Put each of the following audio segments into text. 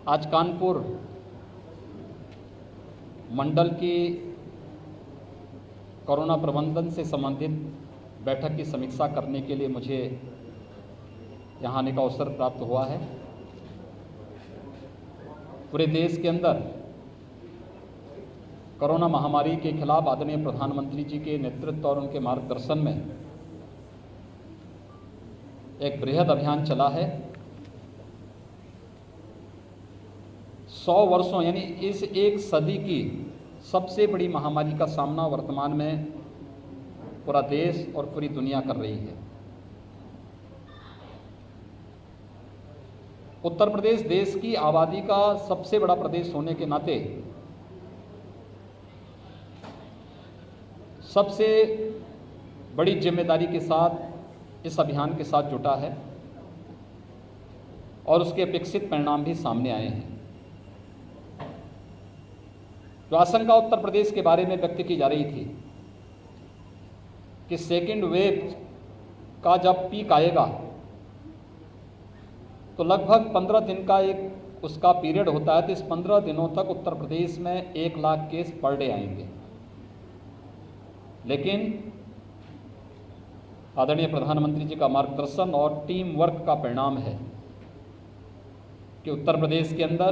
आज कानपुर मंडल की कोरोना प्रबंधन से संबंधित बैठक की समीक्षा करने के लिए मुझे यहाँ आने का अवसर प्राप्त हुआ है। पूरे देश के अंदर कोरोना महामारी के खिलाफ आदरणीय प्रधानमंत्री जी के नेतृत्व और उनके मार्गदर्शन में एक बृहद अभियान चला है। 100 वर्षों यानी इस एक सदी की सबसे बड़ी महामारी का सामना वर्तमान में पूरा देश और पूरी दुनिया कर रही है। उत्तर प्रदेश देश की आबादी का सबसे बड़ा प्रदेश होने के नाते सबसे बड़ी जिम्मेदारी के साथ इस अभियान के साथ जुटा है और उसके अपेक्षित परिणाम भी सामने आए हैं। जो आशंका उत्तर प्रदेश के बारे में व्यक्त की जा रही थी कि सेकेंड वेव का जब पीक आएगा तो लगभग 15 दिन का एक उसका पीरियड होता है, तो इस 15 दिनों तक उत्तर प्रदेश में 1 लाख केस पर डे आएंगे। लेकिन आदरणीय प्रधानमंत्री जी का मार्गदर्शन और टीम वर्क का परिणाम है कि उत्तर प्रदेश के अंदर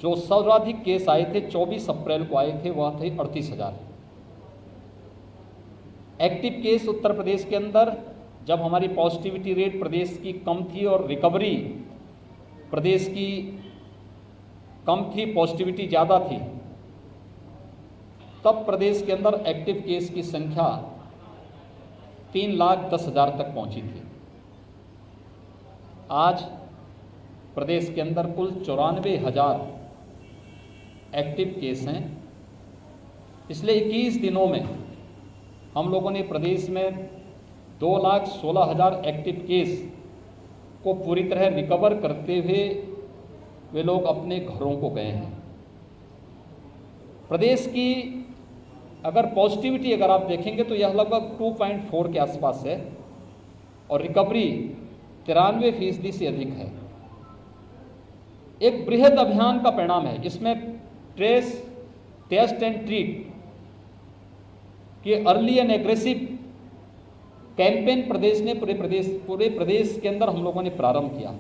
जो सर्वाधिक केस आए थे 24 अप्रैल को आए थे वह थे 38,000। एक्टिव केस उत्तर प्रदेश के अंदर जब हमारी पॉजिटिविटी रेट प्रदेश की कम थी और रिकवरी प्रदेश की कम थी, पॉजिटिविटी ज़्यादा थी, तब प्रदेश के अंदर एक्टिव केस की संख्या 3,10,000 तक पहुंची थी। आज प्रदेश के अंदर कुल 94,000 एक्टिव केस हैं। पिछले 21 दिनों में हम लोगों ने प्रदेश में 2,16,000 एक्टिव केस को पूरी तरह रिकवर करते हुए वे लोग अपने घरों को गए हैं। प्रदेश की अगर पॉजिटिविटी अगर आप देखेंगे तो यह लगभग 2.4 के आसपास है और रिकवरी 93% से अधिक है। एक बृहद अभियान का परिणाम है। इसमें ट्रेस, टेस्ट एंड ट्रीट के अर्ली एंड एग्रेसिव कैंपेन प्रदेश ने पूरे प्रदेश के अंदर हम लोगों ने प्रारंभ किया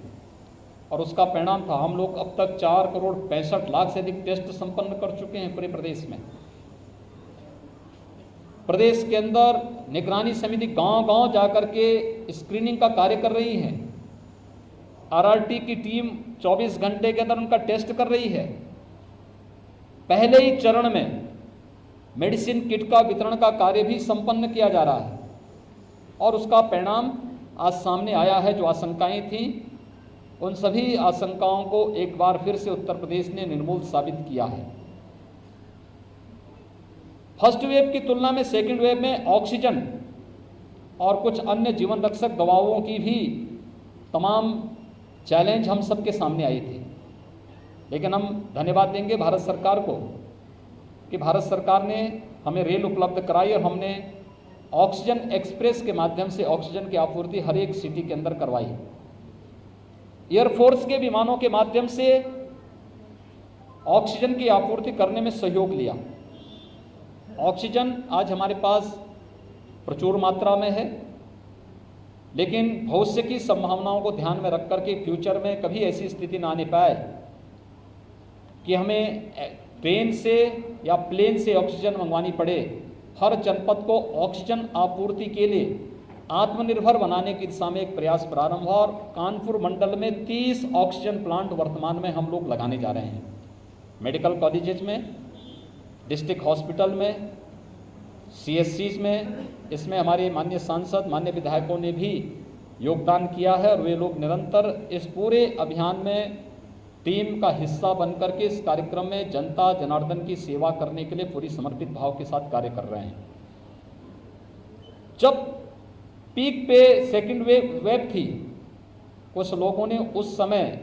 और उसका परिणाम था हम लोग अब तक 4,65,00,000 से अधिक टेस्ट संपन्न कर चुके हैं पूरे प्रदेश में। प्रदेश के अंदर निगरानी समिति गांव-गांव जाकर के स्क्रीनिंग का कार्य कर रही है। आरआरटी की टीम 24 घंटे के अंदर उनका टेस्ट कर रही है। पहले ही चरण में मेडिसिन किट का वितरण का कार्य भी संपन्न किया जा रहा है और उसका परिणाम आज सामने आया है। जो आशंकाएं थीं उन सभी आशंकाओं को एक बार फिर से उत्तर प्रदेश ने निर्मूल साबित किया है। फर्स्ट वेव की तुलना में सेकेंड वेव में ऑक्सीजन और कुछ अन्य जीवन रक्षक दवाओं की भी तमाम चैलेंज हम सबके सामने आई थी। लेकिन हम धन्यवाद देंगे भारत सरकार को कि भारत सरकार ने हमें रेल उपलब्ध कराई और हमने ऑक्सीजन एक्सप्रेस के माध्यम से ऑक्सीजन की आपूर्ति हर एक सिटी के अंदर करवाई। एयरफोर्स के विमानों के माध्यम से ऑक्सीजन की आपूर्ति करने में सहयोग लिया। ऑक्सीजन आज हमारे पास प्रचुर मात्रा में है, लेकिन भविष्य की संभावनाओं को ध्यान में रख करके फ्यूचर में कभी ऐसी स्थिति ना आने पाए कि हमें ट्रेन से या प्लेन से ऑक्सीजन मंगवानी पड़े। हर जनपद को ऑक्सीजन आपूर्ति के लिए आत्मनिर्भर बनाने की दिशा में एक प्रयास प्रारंभ हुआ और कानपुर मंडल में 30 ऑक्सीजन प्लांट वर्तमान में हम लोग लगाने जा रहे हैं। मेडिकल कॉलेजेस में, डिस्ट्रिक्ट हॉस्पिटल में, सीएससीज में। इसमें हमारे माननीय सांसद, माननीय विधायकों ने भी योगदान किया है और वे लोग निरंतर इस पूरे अभियान में टीम का हिस्सा बनकर के इस कार्यक्रम में जनता जनार्दन की सेवा करने के लिए पूरी समर्पित भाव के साथ कार्य कर रहे हैं। जब पीक पे सेकेंड वेव थी, कुछ लोगों ने उस समय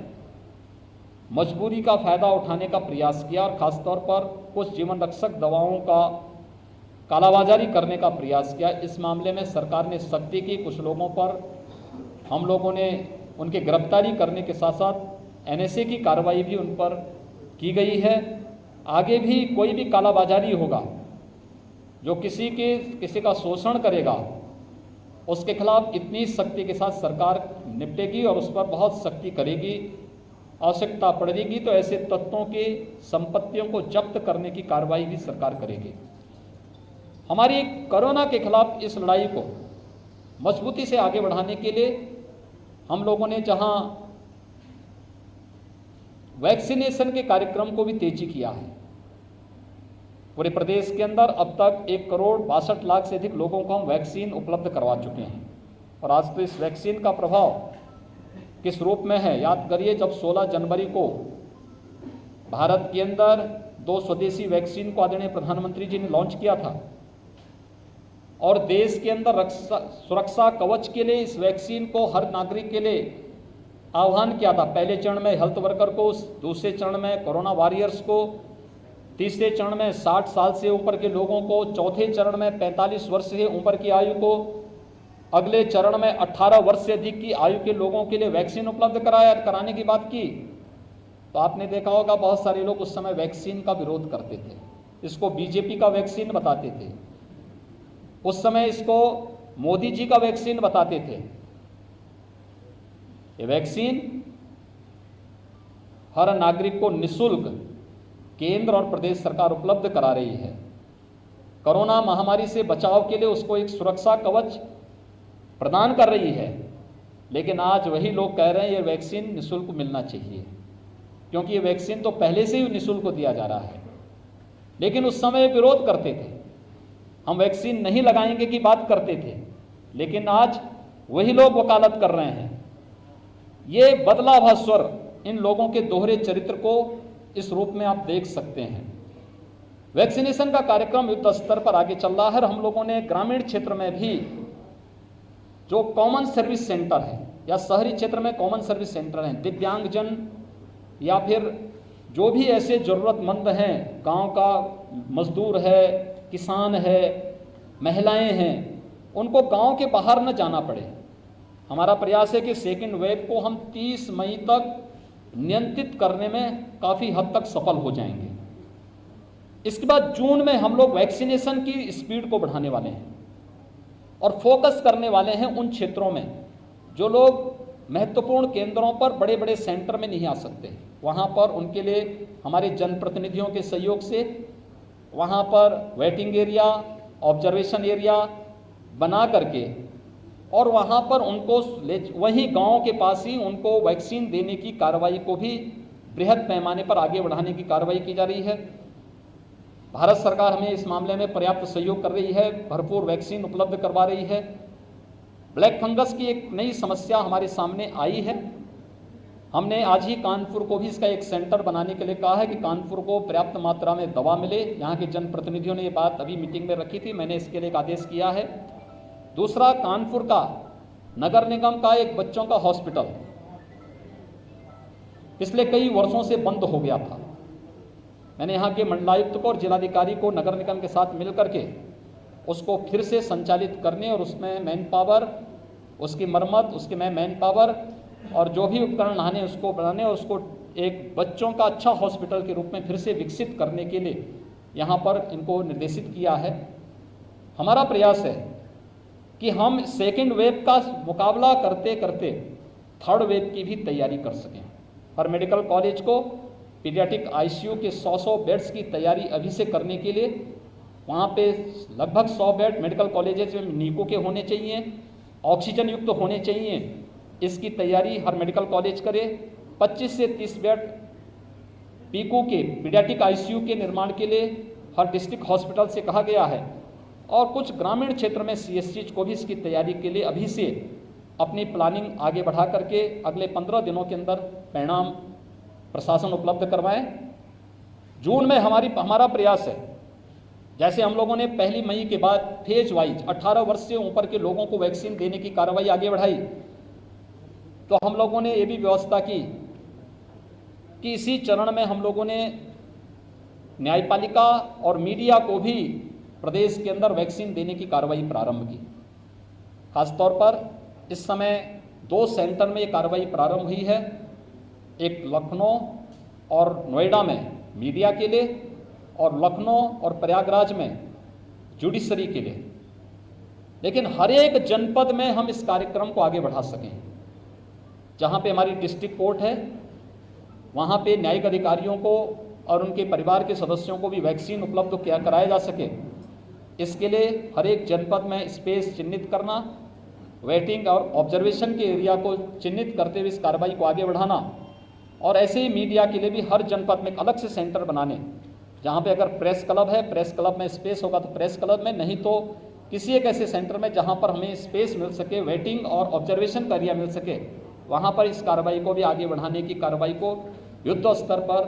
मजबूरी का फायदा उठाने का प्रयास किया और खासतौर पर कुछ जीवन रक्षक दवाओं का कालाबाजारी करने का प्रयास किया। इस मामले में सरकार ने सख्ती की। कुछ लोगों पर हम लोगों ने उनके गिरफ्तारी करने के साथ साथ एनएसए की कार्रवाई भी उन पर की गई है। आगे भी कोई भी कालाबाजारी होगा, जो किसी का शोषण करेगा, उसके खिलाफ इतनी सख्ती के साथ सरकार निपटेगी और उस पर बहुत सख्ती करेगी। आवश्यकता पड़ेगी तो ऐसे तत्वों की संपत्तियों को जब्त करने की कार्रवाई भी सरकार करेगी। हमारी कोरोना के खिलाफ इस लड़ाई को मजबूती से आगे बढ़ाने के लिए हम लोगों ने जहां वैक्सीनेशन के कार्यक्रम को भी तेजी किया है, पूरे प्रदेश के अंदर अब तक 1,62,00,000 से अधिक लोगों को हम वैक्सीन उपलब्ध करवा चुके हैं। और आज तो इस वैक्सीन का प्रभाव किस रूप में है, याद करिए, जब 16 जनवरी को भारत के अंदर 2 स्वदेशी वैक्सीन को आदरणीय प्रधानमंत्री जी ने लॉन्च किया था और देश के अंदर सुरक्षा कवच के लिए इस वैक्सीन को हर नागरिक के लिए आह्वान किया था। पहले चरण में हेल्थ वर्कर को, दूसरे चरण में कोरोना वॉरियर्स को, तीसरे चरण में 60 साल से ऊपर के लोगों को, चौथे चरण में 45 वर्ष से ऊपर की आयु को, अगले चरण में 18 वर्ष से अधिक की आयु के लोगों के लिए वैक्सीन उपलब्ध कराने की बात की। तो आपने देखा होगा बहुत सारे लोग उस समय वैक्सीन का विरोध करते थे, इसको बीजेपी का वैक्सीन बताते थे, उस समय इसको मोदी जी का वैक्सीन बताते थे। ये वैक्सीन हर नागरिक को निःशुल्क केंद्र और प्रदेश सरकार उपलब्ध करा रही है। कोरोना महामारी से बचाव के लिए उसको एक सुरक्षा कवच प्रदान कर रही है। लेकिन आज वही लोग कह रहे हैं ये वैक्सीन निःशुल्क मिलना चाहिए, क्योंकि ये वैक्सीन तो पहले से ही निःशुल्क दिया जा रहा है। लेकिन उस समय विरोध करते थे, हम वैक्सीन नहीं लगाएंगे की बात करते थे, लेकिन आज वही लोग वकालत कर रहे हैं। ये बदलाव स्वर इन लोगों के दोहरे चरित्र को इस रूप में आप देख सकते हैं। वैक्सीनेशन का कार्यक्रम युद्ध स्तर पर आगे चल रहा है। हम लोगों ने ग्रामीण क्षेत्र में भी जो कॉमन सर्विस सेंटर है या शहरी क्षेत्र में कॉमन सर्विस सेंटर हैं, दिव्यांगजन या फिर जो भी ऐसे ज़रूरतमंद हैं, गांव का मजदूर है, किसान है, महिलाएं हैं, उनको गांव के बाहर न जाना पड़े। हमारा प्रयास है कि सेकेंड वेव को हम 30 मई तक नियंत्रित करने में काफ़ी हद तक सफल हो जाएंगे। इसके बाद जून में हम लोग वैक्सीनेशन की स्पीड को बढ़ाने वाले हैं और फोकस करने वाले हैं उन क्षेत्रों में जो लोग महत्वपूर्ण केंद्रों पर, बड़े बड़े सेंटर में नहीं आ सकते। वहाँ पर उनके लिए हमारे जनप्रतिनिधियों के सहयोग से वहाँ पर वेटिंग एरिया, ऑब्जर्वेशन एरिया बना करके और वहाँ पर उनको वहीं गांव के पास ही उनको वैक्सीन देने की कार्रवाई को भी बृहद पैमाने पर आगे बढ़ाने की कार्रवाई की जा रही है। भारत सरकार हमें इस मामले में पर्याप्त सहयोग कर रही है, भरपूर वैक्सीन उपलब्ध करवा रही है। ब्लैक फंगस की एक नई समस्या हमारे सामने आई है। हमने आज ही कानपुर को भी इसका एक सेंटर बनाने के लिए कहा है कि कानपुर को पर्याप्त मात्रा में दवा मिले। यहाँ के जनप्रतिनिधियों ने ये बात अभी मीटिंग में रखी थी, मैंने इसके लिए एक आदेश किया है। दूसरा, कानपुर का नगर निगम का एक बच्चों का हॉस्पिटल पिछले कई वर्षों से बंद हो गया था। मैंने यहाँ के मंडलायुक्त को और जिलाधिकारी को नगर निगम के साथ मिलकर के उसको फिर से संचालित करने और उसमें मैन पावर, उसकी मरम्मत, उसके में मैन पावर और जो भी उपकरण लाने उसको बनाने और उसको एक बच्चों का अच्छा हॉस्पिटल के रूप में फिर से विकसित करने के लिए यहाँ पर इनको निर्देशित किया है। हमारा प्रयास है कि हम सेकेंड वेव का मुकाबला करते करते थर्ड वेव की भी तैयारी कर सकें। हर मेडिकल कॉलेज को पीडियाट्रिक आईसीयू के 100 बेड्स की तैयारी अभी से करने के लिए वहाँ पे लगभग 100 बेड मेडिकल कॉलेजेस में नीको के होने चाहिए, ऑक्सीजन युक्त होने चाहिए। इसकी तैयारी हर मेडिकल कॉलेज करे। 25 से 30 बेड पीकू के पीडियाट्रिक आईसीयू के निर्माण के लिए हर डिस्ट्रिक्ट हॉस्पिटल से कहा गया है और कुछ ग्रामीण क्षेत्र में सीएससी को भी इसकी तैयारी के लिए अभी से अपनी प्लानिंग आगे बढ़ा करके अगले 15 दिनों के अंदर परिणाम प्रशासन उपलब्ध करवाएं। जून में हमारा प्रयास है, जैसे हम लोगों ने 1 मई के बाद फेज वाइज 18 वर्ष से ऊपर के लोगों को वैक्सीन देने की कार्रवाई आगे बढ़ाई, तो हम लोगों ने ये भी व्यवस्था की कि इसी चरण में हम लोगों ने न्यायपालिका और मीडिया को भी प्रदेश के अंदर वैक्सीन देने की कार्रवाई प्रारंभ की। खासतौर पर इस समय 2 सेंटर में ये कार्रवाई प्रारंभ हुई है, एक लखनऊ और नोएडा में मीडिया के लिए और लखनऊ और प्रयागराज में जुडिशरी के लिए। लेकिन हर एक जनपद में हम इस कार्यक्रम को आगे बढ़ा सकें। जहाँ पे हमारी डिस्ट्रिक्ट कोर्ट है वहाँ पे न्यायिक अधिकारियों को और उनके परिवार के सदस्यों को भी वैक्सीन उपलब्ध कराया जा सके, इसके लिए हर एक जनपद में स्पेस चिन्हित करना, वेटिंग और ऑब्जर्वेशन के एरिया को चिन्हित करते हुए इस कार्रवाई को आगे बढ़ाना, और ऐसे ही मीडिया के लिए भी हर जनपद में एक अलग से सेंटर बनाने, जहाँ पे अगर प्रेस क्लब है, प्रेस क्लब में स्पेस होगा तो प्रेस क्लब में, नहीं तो किसी एक ऐसे सेंटर में जहाँ पर हमें स्पेस मिल सके, वेटिंग और ऑब्जर्वेशन का एरिया मिल सके, वहाँ पर इस कार्रवाई को भी आगे बढ़ाने की कार्रवाई को युद्ध स्तर पर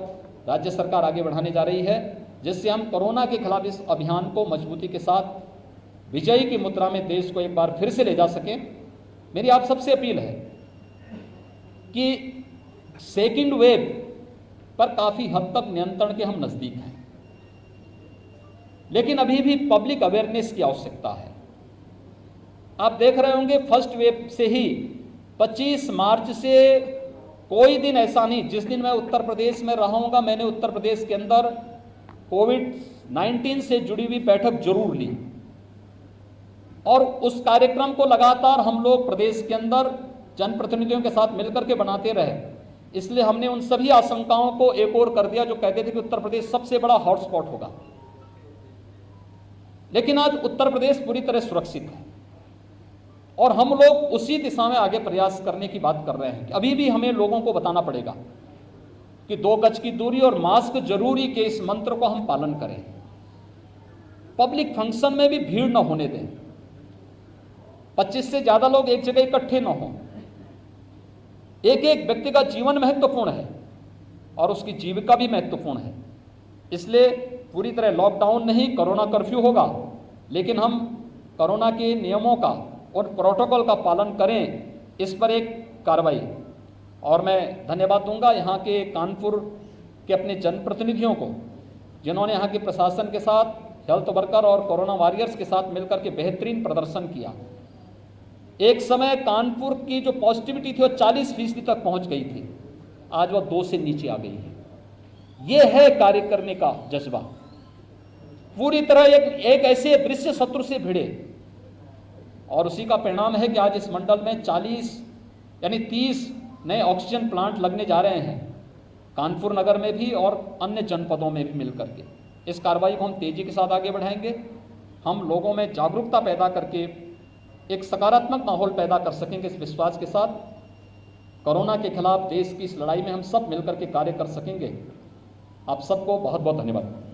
राज्य सरकार आगे बढ़ाने जा रही है, जिससे हम कोरोना के खिलाफ इस अभियान को मजबूती के साथ विजयी की मुद्रा में देश को एक बार फिर से ले जा सकें। मेरी आप सबसे अपील है कि सेकंड वेव पर काफ़ी हद तक नियंत्रण के हम नज़दीक हैं, लेकिन अभी भी पब्लिक अवेयरनेस की आवश्यकता है। आप देख रहे होंगे फर्स्ट वेव से ही 25 मार्च से कोई दिन ऐसा नहीं जिस दिन मैं उत्तर प्रदेश में रहूंगा, मैंने उत्तर प्रदेश के अंदर कोविड-19 से जुड़ी हुई बैठक जरूर ली, और उस कार्यक्रम को लगातार हम लोग प्रदेश के अंदर जनप्रतिनिधियों के साथ मिलकर के बनाते रहे। इसलिए हमने उन सभी आशंकाओं को एक और कर दिया जो कहते थे कि उत्तर प्रदेश सबसे बड़ा हॉटस्पॉट होगा, लेकिन आज उत्तर प्रदेश पूरी तरह सुरक्षित है और हम लोग उसी दिशा में आगे प्रयास करने की बात कर रहे हैं। अभी भी हमें लोगों को बताना पड़ेगा कि 2 गज की दूरी और मास्क जरूरी के इस मंत्र को हम पालन करें। पब्लिक फंक्शन में भी भीड़ न होने दें, 25 से ज्यादा लोग एक जगह इकट्ठे न हों। एक एक व्यक्ति का जीवन महत्वपूर्ण है और उसकी जीविका भी महत्वपूर्ण है, इसलिए पूरी तरह लॉकडाउन नहीं, कोरोना कर्फ्यू होगा, लेकिन हम कोरोना के नियमों का और प्रोटोकॉल का पालन करें, इस पर एक कार्रवाई। और मैं धन्यवाद दूंगा यहाँ के कानपुर के अपने जनप्रतिनिधियों को, जिन्होंने यहाँ के प्रशासन के साथ, हेल्थ वर्कर और कोरोना वॉरियर्स के साथ मिलकर के बेहतरीन प्रदर्शन किया। एक समय कानपुर की जो पॉजिटिविटी थी वो 40% तक पहुँच गई थी, आज वह 2 से नीचे आ गई है। ये है कार्य करने का जज्बा। पूरी तरह एक ऐसे दृश्य शत्रु से भिड़े, और उसी का परिणाम है कि आज इस मंडल में 30 नए ऑक्सीजन प्लांट लगने जा रहे हैं, कानपुर नगर में भी और अन्य जनपदों में भी मिलकर के। इस कार्रवाई को हम तेजी के साथ आगे बढ़ाएंगे। हम लोगों में जागरूकता पैदा करके एक सकारात्मक माहौल पैदा कर सकेंगे। इस विश्वास के साथ कोरोना के खिलाफ देश की इस लड़ाई में हम सब मिलकर के कार्य कर सकेंगे। आप सबको बहुत बहुत धन्यवाद।